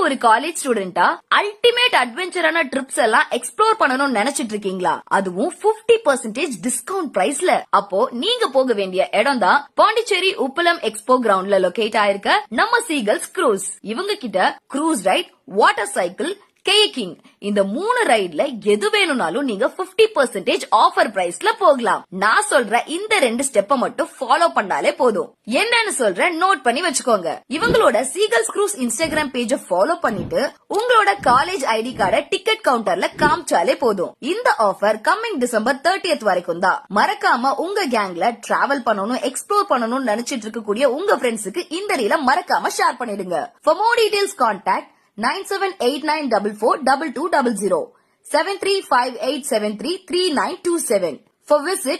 ஒரு college ஸ்டூடெண்டா ultimate அட்வென்ச்சரான drips எல்லாம் explore பண்ணணும்னு நினைச்சிட்டு இருக்கீங்களா? அதுவும் 50% டிஸ்கவுண்ட் பிரைஸ்ல. அப்போ நீங்க போக வேண்டிய இடம் தான் பாண்டிச்சேரி உப்பளம் எக்ஸ்போ கிரவுண்ட்ல லொகேட் ஆயிருக்க நம்ம சீகல்ஸ் க்ரூஸ். இவங்க கிட்ட cruise right, water cycle, caking இந்த 3 ரைட்ல எது வேணும்னாலும் நீங்க 50% ஆஃபர் பிரைஸ்ல போகலாம். நான் சொல்ற இந்த 2 ஸ்டெப்ப மட்டும் ஃபாலோ பண்ணாலே போதும். என்னன்னு சொல்றேன், நோட் பண்ணி வச்சுக்கோங்க. இவங்களோட சீகல்ஸ் க்ரூஸ் இன்ஸ்டாகிராம் பேஜ ஃபாலோ பண்ணிட்டு உங்களோட காலேஜ் ஐடி கார்டை டிக்கெட் கவுண்டர்ல காமிச்சாலே போதும். இந்த ஆஃபர் கம்மிங் டிசம்பர் 30th வரைக்கும் தான். மறக்காம உங்க கேங்ல டிராவல் பண்ணணும், எக்ஸ்ப்ளோர் பண்ணணும்னு நினைச்சிட்டு இருக்கக்கூடிய உங்க ஃப்ரெண்ட்ஸுக்கு இந்த ரீல மறக்காம ஷேர் பண்ணிடுங்க. For more details contact 9789442200 7358733927. For visit